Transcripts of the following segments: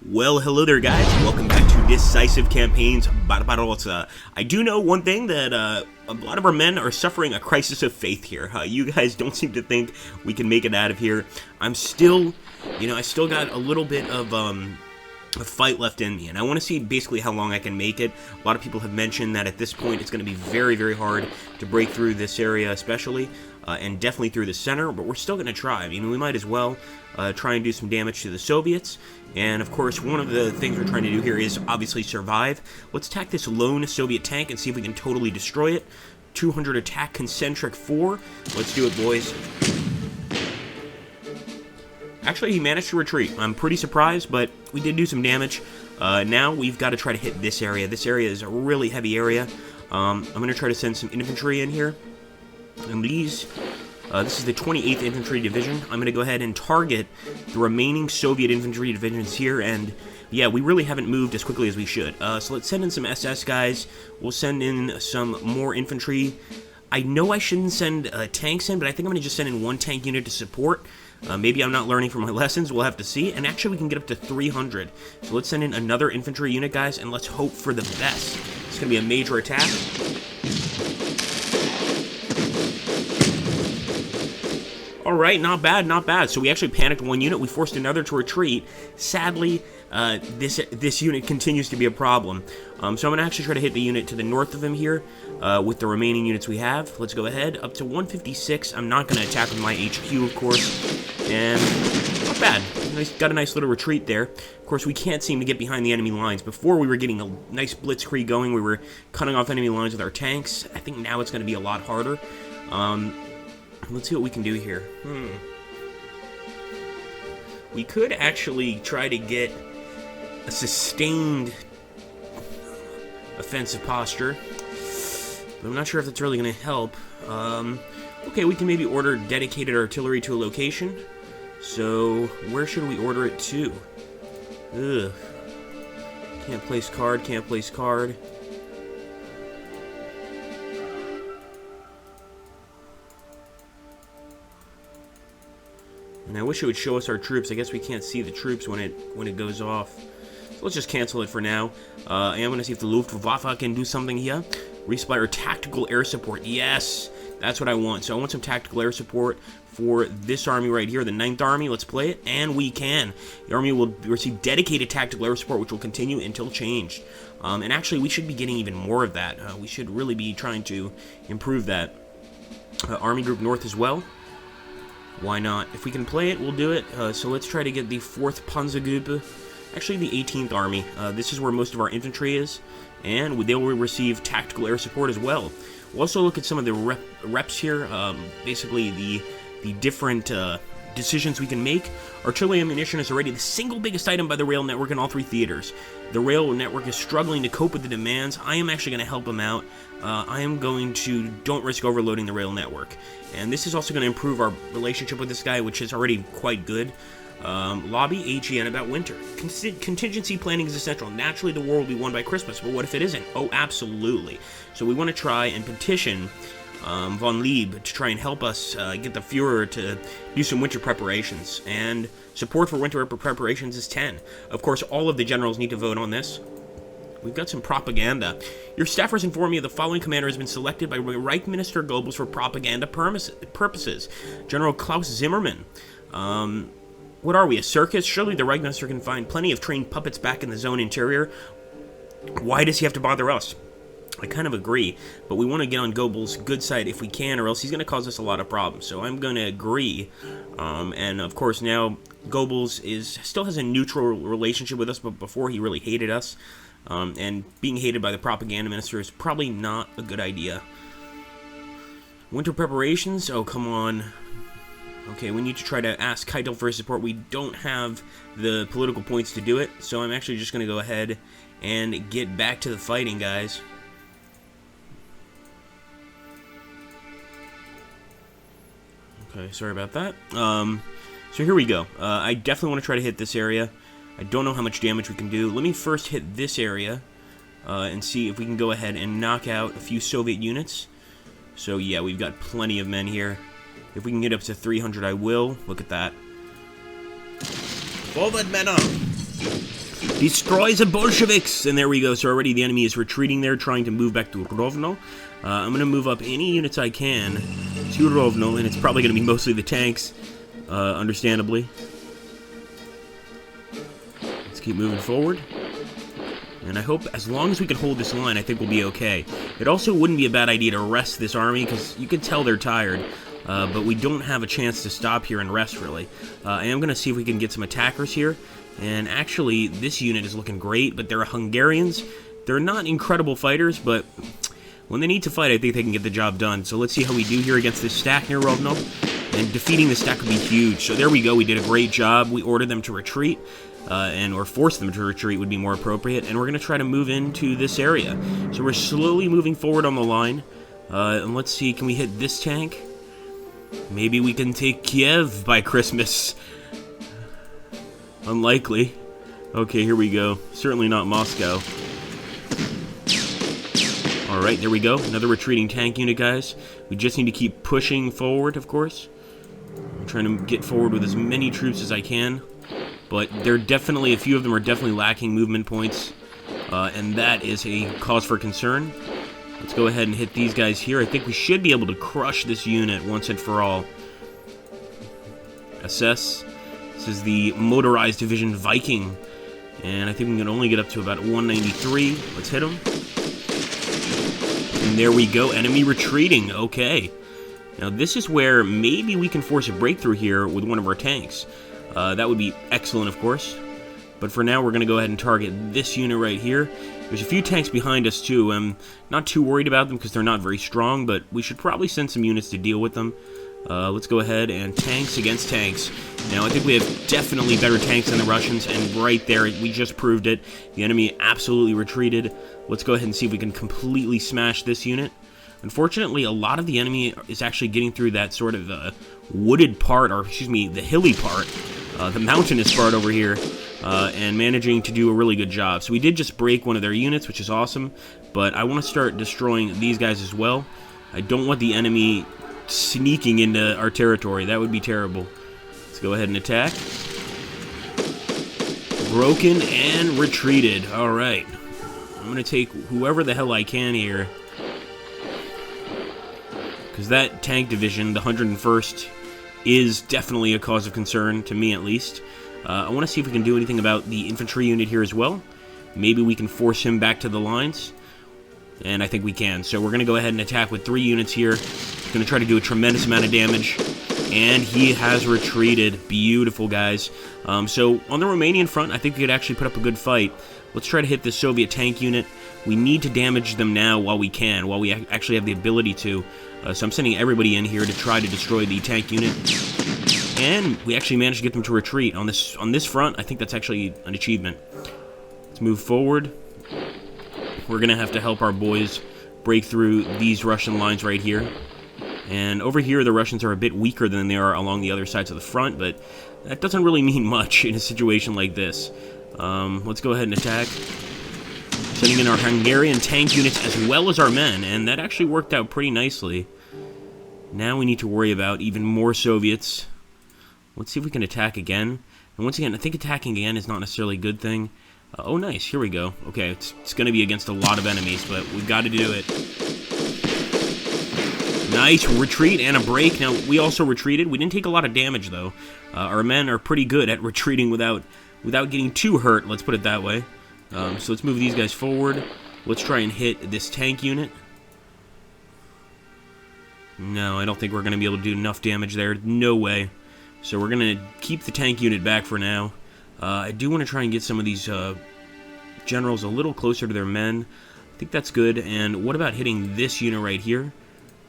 Well, hello there, guys. Welcome back to Decisive Campaigns Barbarossa. I do know one thing, that a lot of our men are suffering a crisis of faith here. You guys don't seem to think we can make it out of here. I'm still, I still got a little bit of a fight left in me, and I want to see basically how long I can make it. A lot of people have mentioned that at this point it's going to be very, very hard to break through this area, especially, and definitely through the center, but we're still going to try. We might as well try and do some damage to the Soviets, and of course one of the things we're trying to do here is obviously survive. Let's attack this lone Soviet tank and see if we can totally destroy it. 200 attack concentric 4. Let's do it, boys. Actually, he managed to retreat. I'm pretty surprised, but we did do some damage. Now we've got to try to hit this area. This area is a really heavy area. I'm going to try to send some infantry in here. And this is the 28th Infantry Division. I'm going to go ahead and target the remaining Soviet infantry divisions here. And yeah, we really haven't moved as quickly as we should. So let's send in some SS guys. We'll send in some more infantry. I know I shouldn't send tanks in, but I think I'm going to just send in one tank unit to support. Maybe I'm not learning from my lessons, we'll have to see. And actually we can get up to 300. So let's send in another infantry unit, guys, and let's hope for the best. It's going to be a major attack. Alright, not bad, not bad. So we actually panicked one unit, we forced another to retreat. Sadly, this unit continues to be a problem. So I'm going to actually try to hit the unit to the north of him here with the remaining units we have. Let's go ahead, up to 156. I'm not going to attack with my HQ, of course. And not bad. Got a nice little retreat there. Of course, we can't seem to get behind the enemy lines. Before, we were getting a nice blitzkrieg going. We were cutting off enemy lines with our tanks. I think now it's going to be a lot harder. Let's see what we can do here. We could actually try to get a sustained offensive posture, but I'm not sure if that's really going to help. Okay, we can maybe order dedicated artillery to a location. So, where should we order it to? Ugh. Can't place card, can't place card. And I wish it would show us our troops. I guess we can't see the troops when it goes off. So let's just cancel it for now. I am going to see if the Luftwaffe can do something here. Resupply our tactical air support. Yes! That's what I want. So I want some tactical air support for this army right here, the 9th Army. Let's play it, and we can. The army will receive dedicated tactical air support, which will continue until changed. And actually, we should be getting even more of that. We should really be trying to improve that. Army Group North as well. Why not? If we can play it, we'll do it. So let's try to get the 4th Panzergruppe. Actually, the 18th Army. This is where most of our infantry is, and they will receive tactical air support as well. We'll also look at some of the reps here, basically the different decisions we can make. Artillery ammunition is already the single biggest item by the rail network in all 3 theaters. The rail network is struggling to cope with the demands. I am actually going to help them out. I am going to don't risk overloading the rail network. And this is also going to improve our relationship with this guy, which is already quite good. Lobby AGN about winter. Contingency planning is essential. Naturally, the war will be won by Christmas, but what if it isn't? Oh, absolutely. So we want to try and petition von Lieb to try and help us get the Fuhrer to do some winter preparations. And support for winter preparations is 10. Of course, all of the generals need to vote on this. We've got some propaganda. Your staffers inform you the following commander has been selected by Reich Minister Goebbels for propaganda purposes. General Klaus Zimmermann. What are we, a circus? Surely the Reich Minister can find plenty of trained puppets back in the zone interior. Why does he have to bother us? I kind of agree, but we want to get on Goebbels' good side if we can, or else he's going to cause us a lot of problems. So I'm going to agree. And of course now Goebbels still has a neutral relationship with us, but before he really hated us. And being hated by the propaganda minister is probably not a good idea. Winter preparations? Oh, come on. Okay, we need to try to ask Keitel for his support. We don't have the political points to do it, so I'm actually just going to go ahead and get back to the fighting, guys. Okay, sorry about that. So here we go. I definitely want to try to hit this area. I don't know how much damage we can do. Let me first hit this area and see if we can go ahead and knock out a few Soviet units. So yeah, we've got plenty of men here. If we can get up to 300, I will. Look at that. Forward, men up! Destroy the Bolsheviks! And there we go. So already the enemy is retreating there, trying to move back to Rovno. I'm going to move up any units I can to Rovno, and it's probably going to be mostly the tanks, understandably. Let's keep moving forward. And I hope, as long as we can hold this line, I think we'll be okay. It also wouldn't be a bad idea to rest this army, because you can tell they're tired. But we don't have a chance to stop here and rest, really. I am going to see if we can get some attackers here. And actually, this unit is looking great, but they're Hungarians. They're not incredible fighters, but when they need to fight, I think they can get the job done. So let's see how we do here against this stack near Rovno. And defeating the stack would be huge. So there we go. We did a great job. We ordered them to retreat. Or force them to retreat would be more appropriate. And we're going to try to move into this area. So we're slowly moving forward on the line. And let's see, can we hit this tank? Maybe we can take Kiev by Christmas. Unlikely. Okay, here we go. Certainly not Moscow. Alright, there we go. Another retreating tank unit, guys. We just need to keep pushing forward, of course. I'm trying to get forward with as many troops as I can. But they're definitely, a few of them are definitely lacking movement points. And that is a cause for concern. Let's go ahead and hit these guys here. I think we should be able to crush this unit once and for all. Assess. This is the Motorized Division Viking. And I think we can only get up to about 193. Let's hit them. And there we go. Enemy retreating. Okay. Now this is where maybe we can force a breakthrough here with one of our tanks. That would be excellent, of course. But for now, we're going to go ahead and target this unit right here. There's a few tanks behind us, too. I'm not too worried about them because they're not very strong, but we should probably send some units to deal with them. Let's go ahead and tanks against tanks. Now, I think we have definitely better tanks than the Russians, and right there, we just proved it. The enemy absolutely retreated. Let's go ahead and see if we can completely smash this unit. Unfortunately, a lot of the enemy is actually getting through that sort of wooded part, or excuse me, the hilly part, the mountainous part over here, and managing to do a really good job. So we did just break one of their units, which is awesome, but I want to start destroying these guys as well. I don't want the enemy sneaking into our territory. That would be terrible. Let's go ahead and attack. Broken and retreated. All right. I'm going to take whoever the hell I can here, because that tank division, the 101st, is definitely a cause of concern, to me at least. I want to see if we can do anything about the infantry unit here as well. Maybe we can force him back to the lines. And I think we can. So we're going to go ahead and attack with 3 units here. Going to try to do a tremendous amount of damage. And he has retreated. Beautiful, guys. So on the Romanian front, I think we could actually put up a good fight. Let's try to hit this Soviet tank unit. We need to damage them now while we can, while we actually have the ability to. So I'm sending everybody in here to try to destroy the tank unit. And we actually managed to get them to retreat. On this front, I think that's actually an achievement. Let's move forward. We're going to have to help our boys break through these Russian lines right here. And over here, the Russians are a bit weaker than they are along the other sides of the front, but that doesn't really mean much in a situation like this. Let's go ahead and attack. Sending in our Hungarian tank units as well as our men, and that actually worked out pretty nicely. Now we need to worry about even more Soviets. Let's see if we can attack again. And once again, I think attacking again is not necessarily a good thing. Oh, nice. Here we go. Okay, it's going to be against a lot of enemies, but we've got to do it. Nice retreat and a break. Now, we also retreated. We didn't take a lot of damage, though. Our men are pretty good at retreating without getting too hurt, let's put it that way. So let's move these guys forward. Let's try and hit this tank unit. No, I don't think we're going to be able to do enough damage there. No way. So we're going to keep the tank unit back for now. I do want to try and get some of these generals a little closer to their men. I think that's good. And what about hitting this unit right here?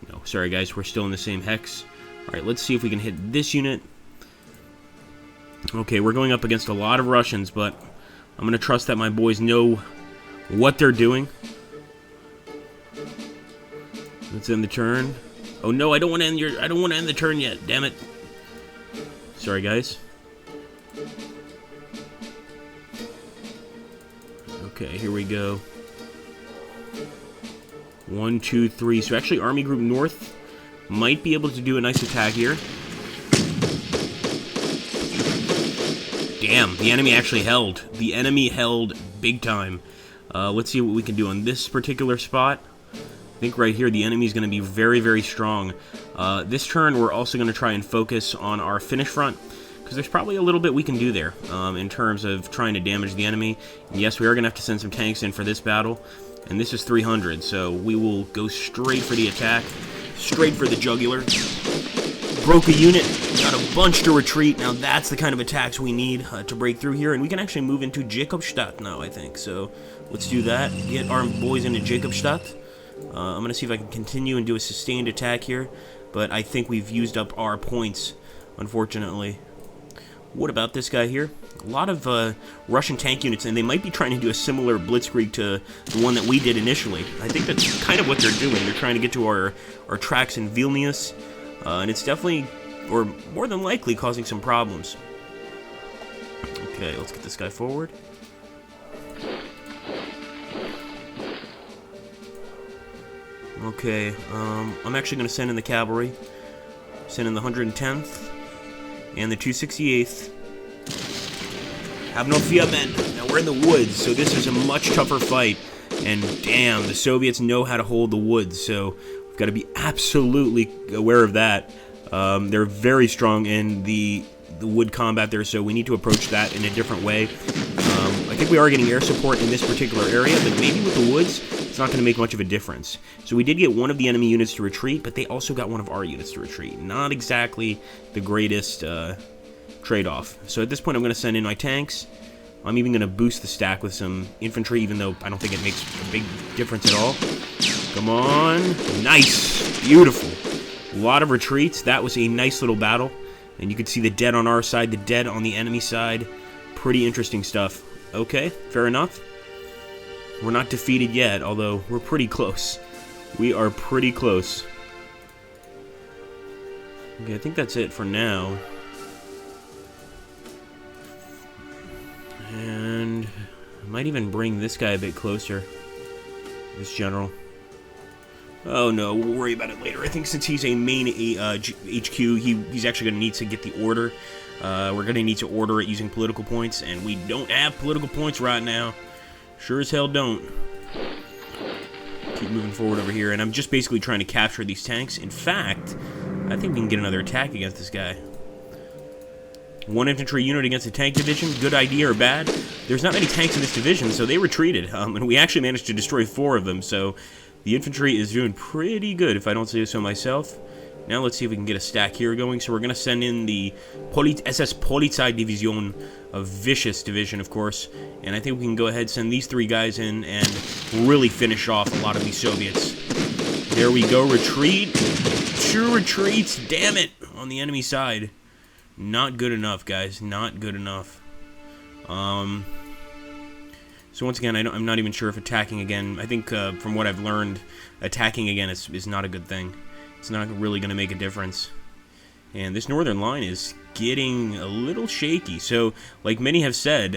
No, sorry guys, we're still in the same hex. Alright, let's see if we can hit this unit. Okay, we're going up against a lot of Russians, but I'm going to trust that my boys know what they're doing. Let's end the turn. Oh no, I don't want to end the turn yet. Damn it. Sorry guys. Okay, here we go. 1, 2, 3. So actually, Army Group North might be able to do a nice attack here. Damn, the enemy actually held. The enemy held big time. Let's see what we can do on this particular spot. I think right here the enemy is going to be very, very strong. This turn we're also going to try and focus on our finish front, because there's probably a little bit we can do there in terms of trying to damage the enemy. And yes, we are going to have to send some tanks in for this battle, and this is 300, so we will go straight for the attack, straight for the jugular. Broke a unit, got a bunch to retreat. Now that's the kind of attacks we need to break through here, and we can actually move into Jacobstadt now, I think. So let's do that, get our boys into Jacobstadt. I'm going to see if I can continue and do a sustained attack here, but I think we've used up our points, unfortunately. What about this guy here? A lot of Russian tank units, and they might be trying to do a similar blitzkrieg to the one that we did initially. I think that's kind of what they're doing. They're trying to get to our tracks in Vilnius, and it's definitely, or more than likely, causing some problems. Okay, let's get this guy forward. Okay, I'm actually going to send in the cavalry, send in the 110th, and the 268th. Have no fear, men. Now we're in the woods, so this is a much tougher fight. And damn, the Soviets know how to hold the woods, so we've got to be absolutely aware of that. They're very strong in the wood combat there, so we need to approach that in a different way. I think we are getting air support in this particular area, but maybe with the woods, it's not going to make much of a difference. So we did get one of the enemy units to retreat, but they also got one of our units to retreat. Not exactly the greatest trade-off. So at this point, I'm going to send in my tanks. I'm even going to boost the stack with some infantry, even though I don't think it makes a big difference at all. Come on. Nice. Beautiful. A lot of retreats. That was a nice little battle. And you can see the dead on our side, the dead on the enemy side. Pretty interesting stuff. Okay, fair enough. We're not defeated yet, although we're pretty close. We are pretty close. Okay, I think that's it for now. And I might even bring this guy a bit closer. This general. Oh no, we'll worry about it later. I think since he's a main HQ, he's actually going to need to get the order. We're going to need to order it using political points, and we don't have political points right now. Sure as hell don't. Keep moving forward over here, and I'm just basically trying to capture these tanks. In fact, I think we can get another attack against this guy. One infantry unit against a tank division, good idea or bad? There's not many tanks in this division, so they retreated, and we actually managed to destroy 4 of them, so the infantry is doing pretty good, if I don't say so myself. Now let's see if we can get a stack here going. So we're going to send in the SS Polizei Division, a vicious division, of course. And I think we can go ahead and send these 3 guys in and really finish off a lot of these Soviets. There we go, retreat. 2 retreats, damn it, on the enemy side. Not good enough, guys, not good enough. So once again, I'm not even sure if attacking again, I think from what I've learned, attacking again is not a good thing. It's not really going to make a difference. And this northern line is getting a little shaky. So, like many have said,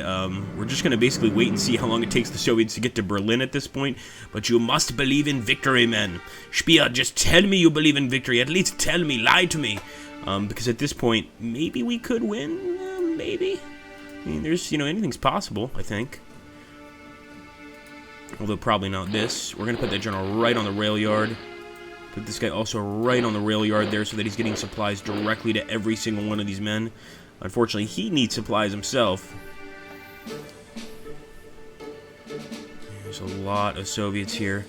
we're just going to basically wait and see how long it takes the Soviets to get to Berlin at this point. But you must believe in victory, men. Speer, just tell me you believe in victory. At least tell me, lie to me. Because at this point, maybe we could win. Maybe. I mean, there's, anything's possible, I think. Although probably not this. We're going to put that general right on the rail yard. Put this guy also right on the rail yard there so that he's getting supplies directly to every single one of these men. Unfortunately, he needs supplies himself. There's a lot of Soviets here.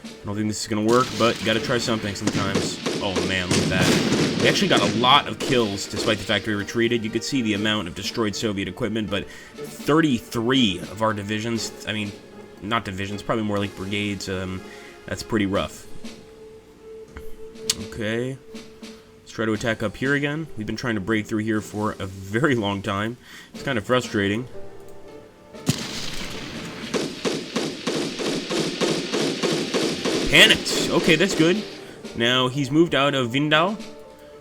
I don't think this is going to work, but you got to try something sometimes. Oh man, look at that. We actually got a lot of kills despite the fact we retreated. You could see the amount of destroyed Soviet equipment, but 33 of our divisions, I mean, not divisions, probably more like brigades, that's pretty rough. Okay, let's try to attack up here again. We've been trying to break through here for a very long time. It's kind of frustrating. Panicked! Okay, that's good. Now, he's moved out of Windau,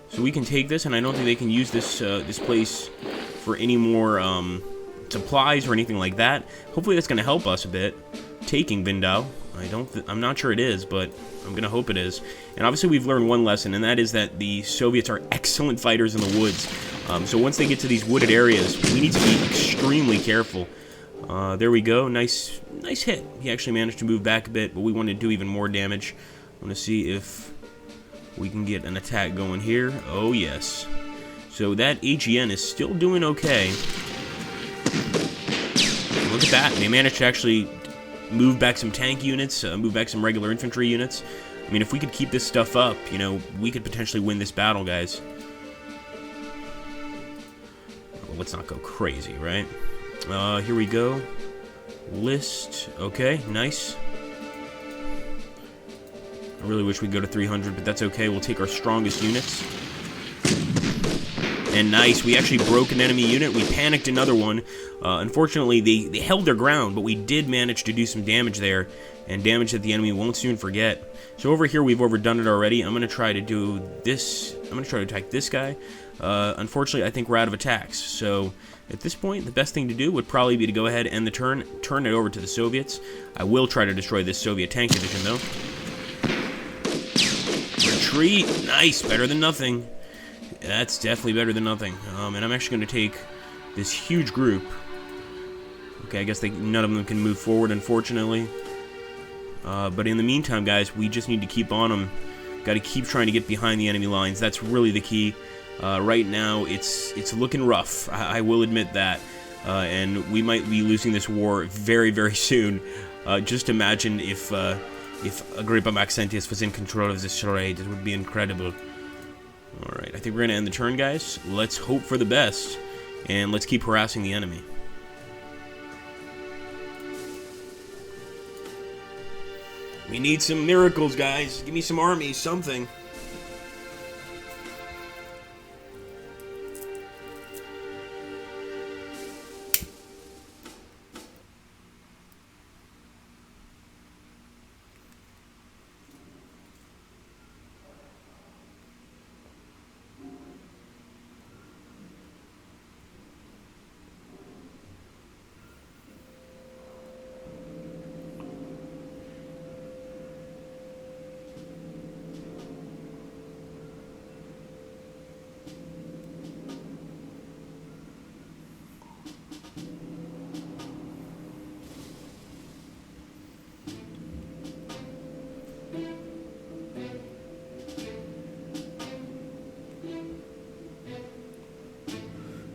so we can take this, and I don't think they can use this this place for any more supplies or anything like that. Hopefully that's going to help us a bit, taking Windau. I'm not sure it is, but I'm going to hope it is. And obviously we've learned one lesson, and that is that the Soviets are excellent fighters in the woods. So once they get to these wooded areas, we need to be extremely careful. There we go. Nice hit. He actually managed to move back a bit, but we want to do even more damage. I want to see if we can get an attack going here. Oh, yes. So that HEN is still doing okay. Look at that. They managed to actually move back some tank units, move back some regular infantry units. I mean, if we could keep this stuff up, you know, we could potentially win this battle, guys. Well, let's not go crazy, right? Here we go. List. Okay, nice. I really wish we'd go to 300, but that's okay. We'll take our strongest units. And nice, we actually broke an enemy unit. We panicked another one. Unfortunately, they held their ground, but we did manage to do some damage there, and damage that the enemy won't soon forget. So over here, we've overdone it already. I'm going to try to do this. I'm going to try to attack this guy. Unfortunately, I think we're out of attacks. So at this point, the best thing to do would probably be to go ahead and end the turn, turn it over to the Soviets. I will try to destroy this Soviet tank division, though. Retreat. Nice. Better than nothing. That's definitely better than nothing. And I'm actually going to take this huge group. Okay, I guess none of them can move forward, unfortunately. But in the meantime, guys, we just need to keep on them. Got to keep trying to get behind the enemy lines. That's really the key. Right now, it's looking rough. I will admit that. And we might be losing this war very, very soon. Just imagine if Agrippa Maxentius was in control of this raid. It would be incredible. Alright, I think we're going to end the turn, guys. Let's hope for the best, and let's keep harassing the enemy. We need some miracles, guys. Give me some armies, something.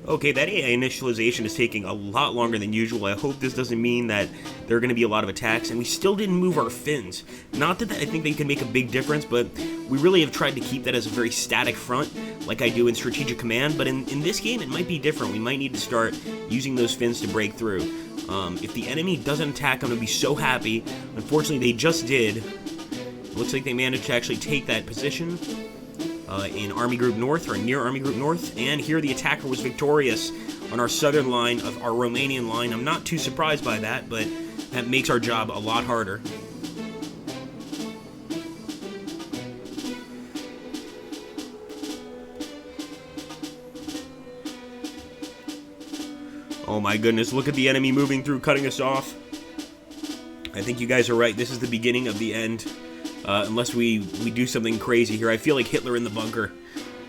Okay, that AI initialization is taking a lot longer than usual. I hope this doesn't mean that there are going to be a lot of attacks, and we still didn't move our fins. Not that I think they can make a big difference, but we really have tried to keep that as a very static front, like I do in Strategic Command, but in this game it might be different. We might need to start using those fins to break through. If the enemy doesn't attack, I'm going to be so happy. Unfortunately, they just did. It looks like they managed to actually take that position. In Army Group North, or near Army Group North, and here the attacker was victorious on our southern line of our Romanian line. I'm not too surprised by that, but that makes our job a lot harder. Oh my goodness, look at the enemy moving through, cutting us off. I think you guys are right, this is the beginning of the end. Unless we do something crazy here. I feel like Hitler in the bunker.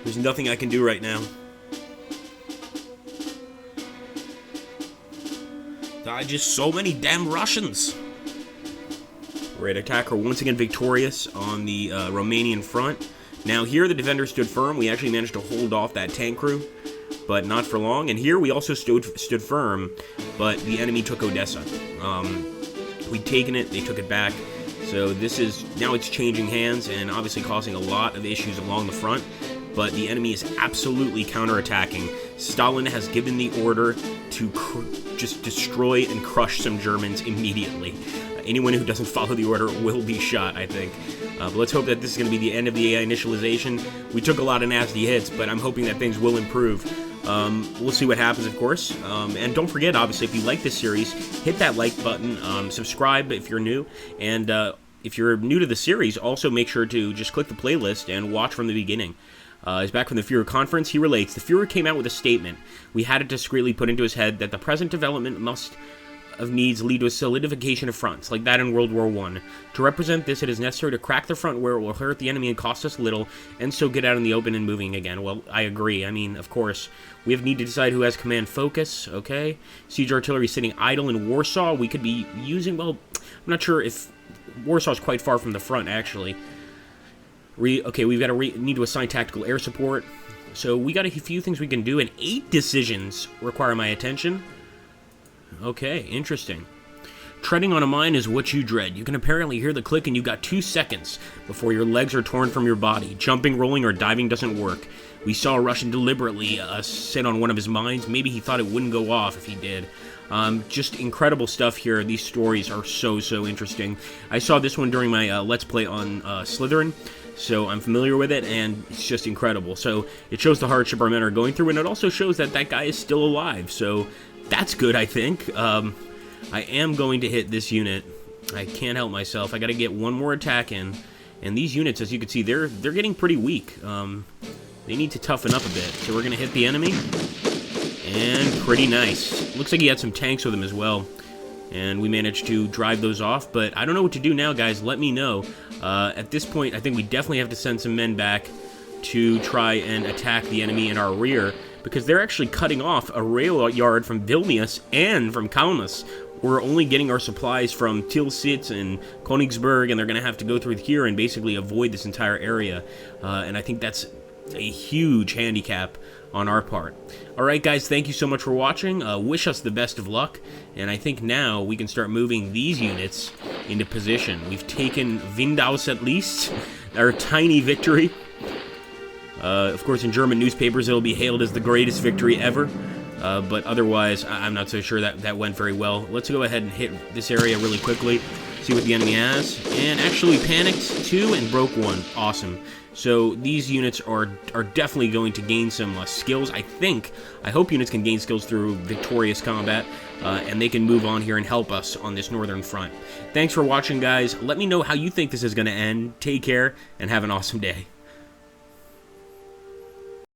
There's nothing I can do right now. Just so many damn Russians. Right, attacker once again victorious on the Romanian front. Now here the defenders stood firm. We actually managed to hold off that tank crew, but not for long. And here we also stood firm, but the enemy took Odessa. We'd taken it, they took it back. So now it's changing hands and obviously causing a lot of issues along the front, but the enemy is absolutely counterattacking. Stalin has given the order to just destroy and crush some Germans immediately. Anyone who doesn't follow the order will be shot, I think. But let's hope that this is going to be the end of the AI initialization. We took a lot of nasty hits, but I'm hoping that things will improve. We'll see what happens, of course. And don't forget, obviously, if you like this series, hit that like button, subscribe if you're new, and if you're new to the series, also make sure to just click the playlist and watch from the beginning. He's back from the Führer conference. He relates, the Führer came out with a statement. We had it discreetly put into his head that the present development must of needs lead to a solidification of fronts, like that in World War I. To represent this, it is necessary to crack the front where it will hurt the enemy and cost us little, and so get out in the open and moving again. Well, I agree. I mean, of course, we need to decide who has command focus, okay? Siege artillery sitting idle in Warsaw. We could be using, well, I'm not sure if Warsaw's quite far from the front, actually. Okay, we've got to need to assign tactical air support. So we got a few things we can do, and 8 decisions require my attention. Okay, interesting. Treading on a mine is what you dread. You can apparently hear the click, and you've got 2 seconds before your legs are torn from your body. Jumping, rolling, or diving doesn't work. We saw a Russian deliberately sit on one of his mines. Maybe he thought it wouldn't go off if he did. Just incredible stuff here. These stories are so interesting. I saw this one during my Let's Play on Slytherin, so I'm familiar with it, and it's just incredible. So it shows the hardship our men are going through, and it also shows that that guy is still alive, so that's good, I think. I am going to hit this unit. I can't help myself. I got to get one more attack in, and these units, as you can see, they're getting pretty weak. They need to toughen up a bit, so we're going to hit the enemy, and pretty nice. Looks like he had some tanks with him as well, and we managed to drive those off, but I don't know what to do now, guys. Let me know. At this point, I think we definitely have to send some men back to try and attack the enemy in our rear, because they're actually cutting off a rail yard from Vilnius and from Kaunas. We're only getting our supplies from Tilsit and Königsberg, and they're going to have to go through here and basically avoid this entire area, and I think that's a huge handicap on our part. Alright guys, thank you so much for watching. Wish us the best of luck, and I think now we can start moving these units into position. We've taken Windaus at least, our tiny victory. Of course, in German newspapers it'll be hailed as the greatest victory ever, but otherwise I'm not so sure that went very well. Let's go ahead and hit this area really quickly, see what the enemy has, and actually we panicked 2 and broke 1. Awesome. So these units are definitely going to gain some skills. I hope units can gain skills through victorious combat, and they can move on here and help us on this northern front. Thanks for watching, guys. Let me know how you think this is going to end. Take care, and have an awesome day.